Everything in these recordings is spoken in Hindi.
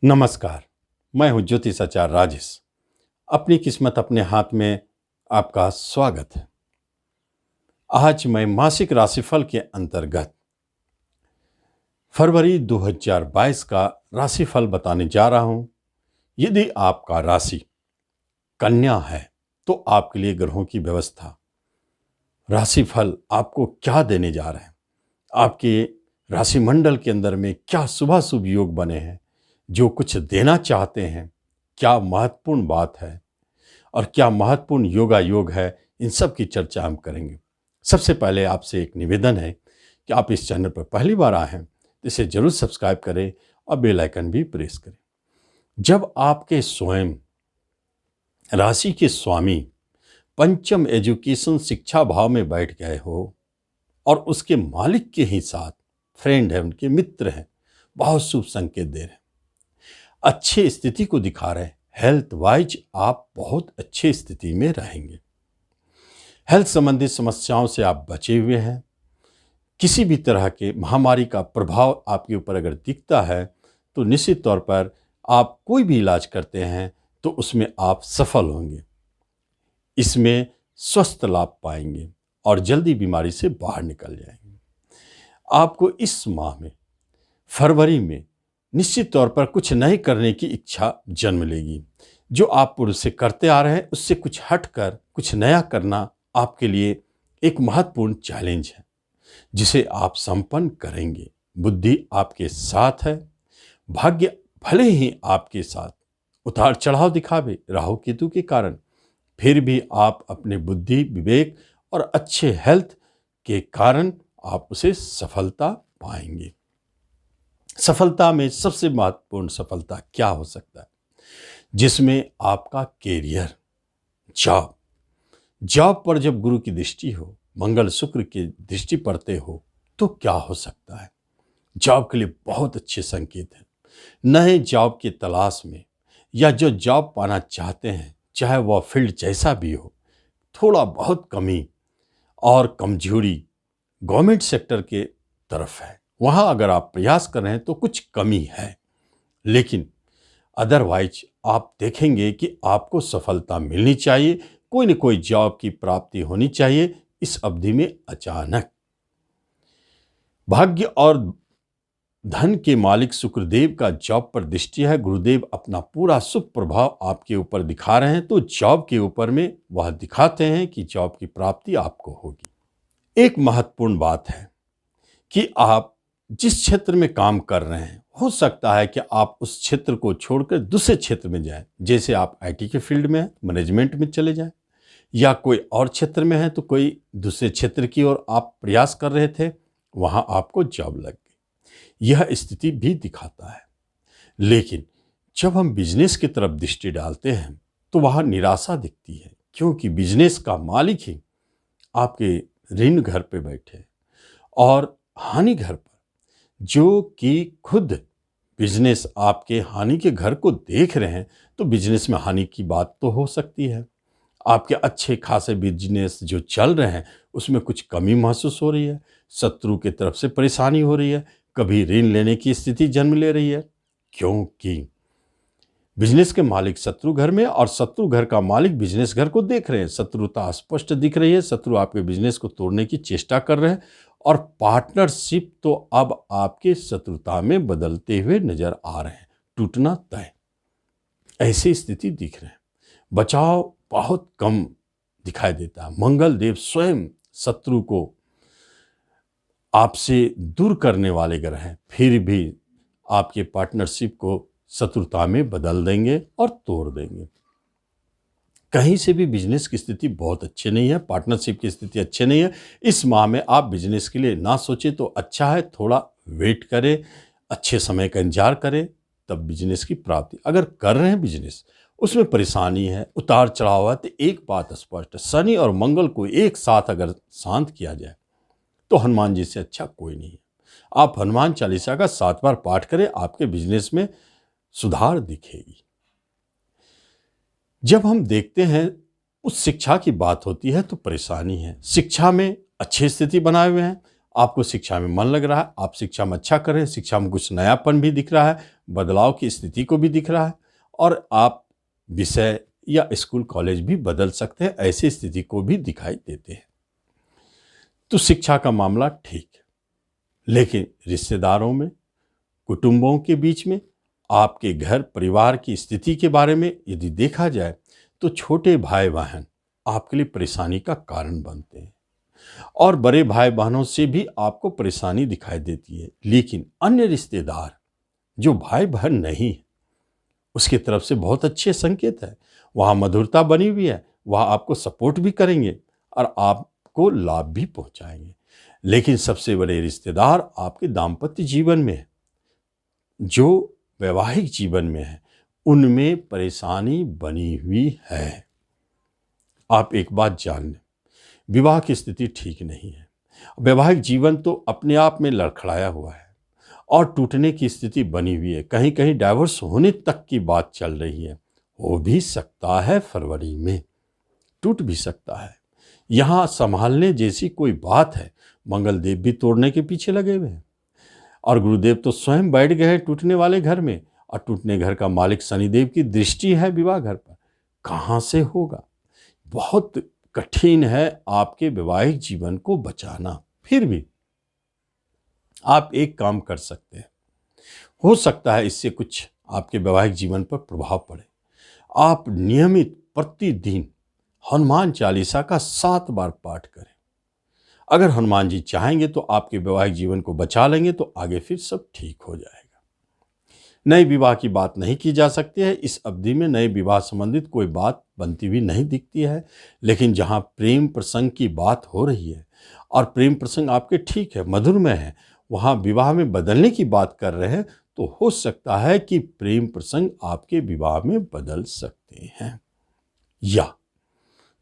नमस्कार। मैं हूं ज्योतिष आचार्य राजेश। अपनी किस्मत अपने हाथ में आपका स्वागत है। आज मैं मासिक राशिफल के अंतर्गत फरवरी 2022 का राशिफल बताने जा रहा हूं। यदि आपका राशि कन्या है तो आपके लिए ग्रहों की व्यवस्था, राशिफल आपको क्या देने जा रहे हैं, आपके राशि मंडल के अंदर में क्या शुभाशुभ योग बने हैं, जो कुछ देना चाहते हैं, क्या महत्वपूर्ण बात है और क्या महत्वपूर्ण योगा योग है, इन सब की चर्चा हम करेंगे। सबसे पहले आपसे एक निवेदन है कि आप इस चैनल पर पहली बार आए हैं तो इसे जरूर सब्सक्राइब करें और बेल आइकन भी प्रेस करें। जब आपके स्वयं राशि के स्वामी पंचम एजुकेशन शिक्षा भाव में बैठ गए हो और उसके मालिक के ही साथ फ्रेंड है, उनके मित्र हैं, बहुत शुभ संकेत दे रहे हैं, अच्छी स्थिति को दिखा रहे हैं। हेल्थ वाइज आप बहुत अच्छी स्थिति में रहेंगे। हेल्थ संबंधी समस्याओं से आप बचे हुए हैं। किसी भी तरह के महामारी का प्रभाव आपके ऊपर अगर दिखता है तो निश्चित तौर पर आप कोई भी इलाज करते हैं तो उसमें आप सफल होंगे, इसमें स्वस्थ लाभ पाएंगे और जल्दी बीमारी से बाहर निकल जाएंगे। आपको इस माह में फरवरी में निश्चित तौर पर कुछ नए करने की इच्छा जन्म लेगी। जो आप पूर्व से करते आ रहे हैं उससे कुछ हटकर कुछ नया करना आपके लिए एक महत्वपूर्ण चैलेंज है, जिसे आप संपन्न करेंगे। बुद्धि आपके साथ है। भाग्य भले ही आपके साथ उतार चढ़ाव दिखावे राहु केतु के कारण, फिर भी आप अपने बुद्धि, विवेक और अच्छे हेल्थ के कारण आप उसे सफलता पाएंगे। सफलता में सबसे महत्वपूर्ण सफलता क्या हो सकता है, जिसमें आपका कैरियर, जॉब पर जब गुरु की दृष्टि हो, मंगल शुक्र की दृष्टि पड़ते हो तो क्या हो सकता है। जॉब के लिए बहुत अच्छे संकेत हैं। नए जॉब की तलाश में या जो जॉब पाना चाहते हैं, चाहे वह फील्ड जैसा भी हो, थोड़ा बहुत कमी और कमजोरी गवर्नमेंट सेक्टर के तरफ है। वहाँ अगर आप प्रयास कर रहे हैं तो कुछ कमी है, लेकिन अदरवाइज आप देखेंगे कि आपको सफलता मिलनी चाहिए। कोई न कोई जॉब की प्राप्ति होनी चाहिए इस अवधि में अचानक। भाग्य और धन के मालिक शुक्रदेव का जॉब पर दृष्टि है। गुरुदेव अपना पूरा शुभ प्रभाव आपके ऊपर दिखा रहे हैं, तो जॉब के ऊपर में वह दिखाते हैं कि जॉब की प्राप्ति आपको होगी। एक महत्वपूर्ण बात है कि आप जिस क्षेत्र में काम कर रहे हैं, हो सकता है कि आप उस क्षेत्र को छोड़कर दूसरे क्षेत्र में जाएं। जैसे आप आईटी के फील्ड में हैं, मैनेजमेंट में चले जाएं, या कोई और क्षेत्र में है तो कोई दूसरे क्षेत्र की ओर आप प्रयास कर रहे थे, वहां आपको जॉब लग गई। यह स्थिति भी दिखाता है। लेकिन जब हम बिजनेस की तरफ दृष्टि डालते हैं तो वहां निराशा दिखती है, क्योंकि बिजनेस का मालिक ही आपके ऋण घर पे बैठे और हानि घर पर, जो कि खुद बिजनेस आपके हानि के घर को देख रहे हैं, तो बिजनेस में हानि की बात तो हो सकती है। आपके अच्छे खासे बिजनेस जो चल रहे हैं उसमें कुछ कमी महसूस हो रही है, शत्रु की तरफ से परेशानी हो रही है, कभी ऋण लेने की स्थिति जन्म ले रही है, क्योंकि बिजनेस के मालिक शत्रु घर में और शत्रु घर का मालिक बिजनेस घर को देख रहे हैं। शत्रुता स्पष्ट दिख रही है। शत्रु आपके बिजनेस को तोड़ने की चेष्टा कर रहे हैं और पार्टनरशिप तो अब आपके शत्रुता में बदलते हुए नजर आ रहे हैं। टूटना तय, ऐसी स्थिति दिख रहे हैं। बचाव बहुत कम दिखाई देता है। मंगल देव स्वयं शत्रु को आपसे दूर करने वाले ग्रह हैं, फिर भी आपके पार्टनरशिप को शत्रुता में बदल देंगे और तोड़ देंगे। कहीं से भी बिजनेस की स्थिति बहुत अच्छी नहीं है, पार्टनरशिप की स्थिति अच्छी नहीं है। इस माह में आप बिजनेस के लिए ना सोचे तो अच्छा है, थोड़ा वेट करें, अच्छे समय का इंतजार करें, तब बिजनेस की प्राप्ति। अगर कर रहे हैं बिजनेस, उसमें परेशानी है, उतार चढ़ाव है, तो एक बात स्पष्ट है, शनि और मंगल को एक साथ अगर शांत किया जाए तो हनुमान जी से अच्छा कोई नहीं है। आप हनुमान चालीसा का 7 बार पाठ करें, आपके बिजनेस में सुधार दिखेगी। जब हम देखते हैं उस शिक्षा की बात होती है तो परेशानी है। शिक्षा में अच्छी स्थिति बनाए हुए हैं, आपको शिक्षा में मन लग रहा है, आप शिक्षा में अच्छा कर रहे हैं, शिक्षा में कुछ नयापन भी दिख रहा है, बदलाव की स्थिति को भी दिख रहा है, और आप विषय या स्कूल कॉलेज भी बदल सकते हैं, ऐसी स्थिति को भी दिखाई देते हैं। तो शिक्षा का मामला ठीक है, लेकिन रिश्तेदारों में, कुटुंबों के बीच में, आपके घर परिवार की स्थिति के बारे में यदि देखा जाए तो छोटे भाई बहन आपके लिए परेशानी का कारण बनते हैं, और बड़े भाई बहनों से भी आपको परेशानी दिखाई देती है। लेकिन अन्य रिश्तेदार जो भाई बहन नहीं है, उसकी तरफ से बहुत अच्छे संकेत है, वहाँ मधुरता बनी हुई है, वहाँ आपको सपोर्ट भी करेंगे और आपको लाभ भी पहुँचाएंगे। लेकिन सबसे बड़े रिश्तेदार आपके दाम्पत्य जीवन में है, जो वैवाहिक जीवन में है, उनमें परेशानी बनी हुई है। आप एक बात जान लें, विवाह की स्थिति ठीक नहीं है। वैवाहिक जीवन तो अपने आप में लड़खड़ाया हुआ है और टूटने की स्थिति बनी हुई है, कहीं कहीं डाइवोर्स होने तक की बात चल रही है। हो भी सकता है फरवरी में, टूट भी सकता है। यहाँ संभालने जैसी कोई बात है, मंगल देव भी तोड़ने के पीछे लगे हुए हैं और गुरुदेव तो स्वयं बैठ गए हैं टूटने वाले घर में, और टूटने घर का मालिक शनिदेव की दृष्टि है विवाह घर पर। कहाँ से होगा? बहुत कठिन है आपके वैवाहिक जीवन को बचाना। फिर भी आप एक काम कर सकते हैं, हो सकता है इससे कुछ आपके वैवाहिक जीवन पर प्रभाव पड़े। आप नियमित प्रतिदिन हनुमान चालीसा का 7 बार पाठ करें। अगर हनुमान जी चाहेंगे तो आपके वैवाहिक जीवन को बचा लेंगे, तो आगे फिर सब ठीक हो जाएगा। नए विवाह की बात नहीं की जा सकती है, इस अवधि में नए विवाह संबंधित कोई बात बनती हुई नहीं दिखती है। लेकिन जहाँ प्रेम प्रसंग की बात हो रही है और प्रेम प्रसंग आपके ठीक है, मधुरमय है, वहाँ विवाह में बदलने की बात कर रहे हैं, तो हो सकता है कि प्रेम प्रसंग आपके विवाह में बदल सकते हैं। या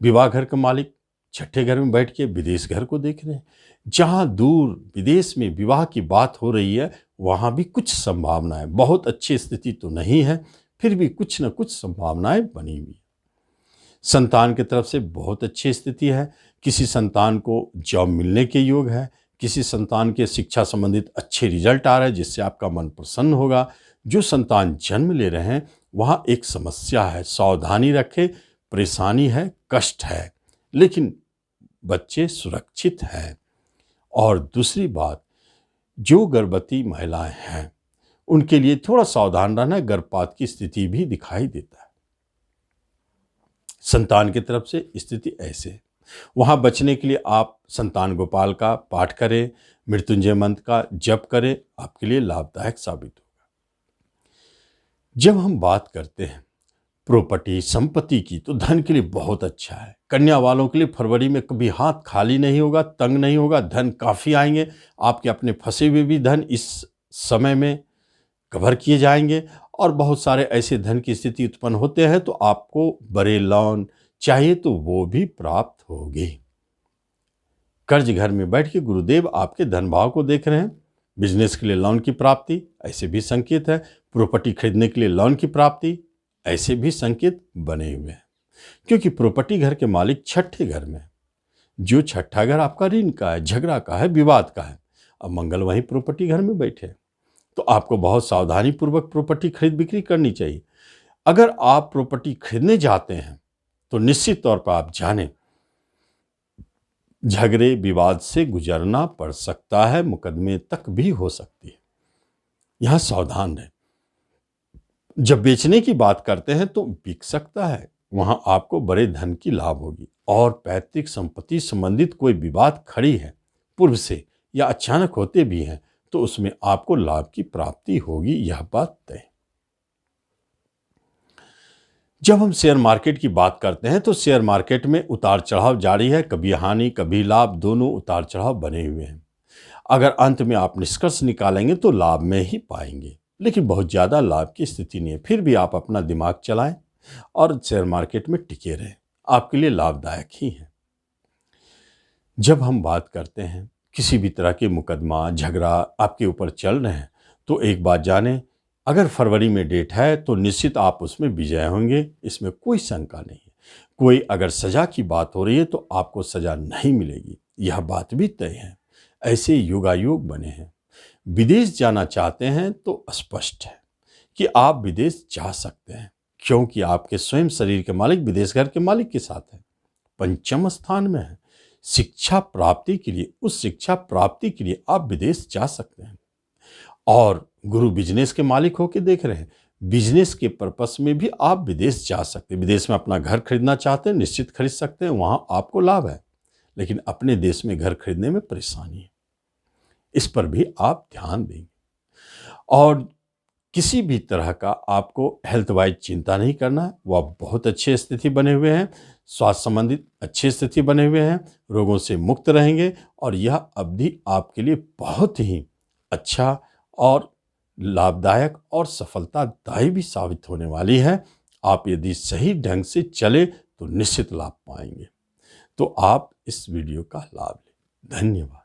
विवाह घर का मालिक छठे घर में बैठ के विदेश घर को देख रहे हैं, जहाँ दूर विदेश में विवाह की बात हो रही है, वहाँ भी कुछ संभावनाएं, बहुत अच्छी स्थिति तो नहीं है, फिर भी कुछ न कुछ संभावनाएं बनी हुई। संतान की तरफ से बहुत अच्छी स्थिति है, किसी संतान को जॉब मिलने के योग है, किसी संतान के शिक्षा संबंधित अच्छे रिजल्ट आ रहे हैं जिससे आपका मन प्रसन्न होगा। जो संतान जन्म ले रहे हैं वहाँ एक समस्या है, सावधानी रखें, परेशानी है, कष्ट है, लेकिन बच्चे सुरक्षित हैं। और दूसरी बात, जो गर्भवती महिलाएं हैं उनके लिए थोड़ा सावधान रहना, गर्भपात की स्थिति भी दिखाई देता है। संतान की तरफ से स्थिति ऐसे है, वहाँ बचने के लिए आप संतान गोपाल का पाठ करें, मृत्युंजय मंत्र का जप करें, आपके लिए लाभदायक साबित होगा। जब हम बात करते हैं प्रॉपर्टी संपत्ति की, तो धन के लिए बहुत अच्छा है। कन्या वालों के लिए फरवरी में कभी हाथ खाली नहीं होगा, तंग नहीं होगा, धन काफ़ी आएंगे। आपके अपने फंसे हुए भी धन इस समय में कवर किए जाएंगे, और बहुत सारे ऐसे धन की स्थिति उत्पन्न होते हैं तो आपको बड़े लोन चाहिए तो वो भी प्राप्त होगी। कर्ज घर में बैठ के गुरुदेव आपके धन भाव को देख रहे हैं, बिजनेस के लिए लोन की प्राप्ति, ऐसे भी संकेत है। प्रॉपर्टी खरीदने के लिए लोन की प्राप्ति, ऐसे भी संकेत बने हुए हैं, क्योंकि प्रॉपर्टी घर के मालिक छठे घर में, जो छठा घर आपका ऋण का है, झगड़ा का है, विवाद का है। अब मंगल वहीं प्रॉपर्टी घर में बैठे, तो आपको बहुत सावधानी पूर्वक प्रॉपर्टी खरीद बिक्री करनी चाहिए। अगर आप प्रॉपर्टी खरीदने जाते हैं तो निश्चित तौर पर आप जानें, झगड़े विवाद से गुजरना पड़ सकता है, मुकदमे तक भी हो सकती है। यहां सावधान रहें। जब बेचने की बात करते हैं तो बिक सकता है, वहां आपको बड़े धन की लाभ होगी। और पैतृक संपत्ति संबंधित कोई विवाद खड़ी है पूर्व से या अचानक होते भी हैं, तो उसमें आपको लाभ की प्राप्ति होगी, यह बात तय। जब हम शेयर मार्केट की बात करते हैं तो शेयर मार्केट में उतार चढ़ाव जारी है, कभी हानि कभी लाभ, दोनों उतार चढ़ाव बने हुए हैं। अगर अंत में आप निष्कर्ष निकालेंगे तो लाभ में ही पाएंगे, लेकिन बहुत ज़्यादा लाभ की स्थिति नहीं है। फिर भी आप अपना दिमाग चलाएं और शेयर मार्केट में टिके रहें, आपके लिए लाभदायक ही है। जब हम बात करते हैं किसी भी तरह के मुकदमा झगड़ा आपके ऊपर चल रहे हैं, तो एक बात जानें, अगर फरवरी में डेट है तो निश्चित आप उसमें विजय होंगे, इसमें कोई शंका नहीं है। कोई अगर सज़ा की बात हो रही है तो आपको सज़ा नहीं मिलेगी, यह बात भी तय है। ऐसे योगायोग बने हैं। विदेश जाना चाहते हैं तो स्पष्ट है कि आप विदेश जा सकते हैं, क्योंकि आपके स्वयं शरीर के मालिक विदेश घर के मालिक के साथ है, पंचम स्थान में है। शिक्षा प्राप्ति के लिए, उस शिक्षा प्राप्ति के लिए आप विदेश जा सकते हैं। और गुरु बिजनेस के मालिक होके देख रहे हैं, बिजनेस के पर्पस में भी आप विदेश जा सकते हैं। विदेश में अपना घर खरीदना चाहते हैं, निश्चित खरीद सकते हैं, वहां आपको लाभ है। लेकिन अपने देश में घर खरीदने में परेशानी है, इस पर भी आप ध्यान देंगे। और किसी भी तरह का आपको हेल्थ वाइज चिंता नहीं करना है, वो आप बहुत अच्छी स्थिति बने हुए हैं, स्वास्थ्य संबंधित अच्छी स्थिति बने हुए हैं, रोगों से मुक्त रहेंगे। और यह अवधि आपके लिए बहुत ही अच्छा और लाभदायक और सफलतादायी भी साबित होने वाली है। आप यदि सही ढंग से चले तो निश्चित लाभ पाएंगे। तो आप इस वीडियो का लाभ लें। धन्यवाद।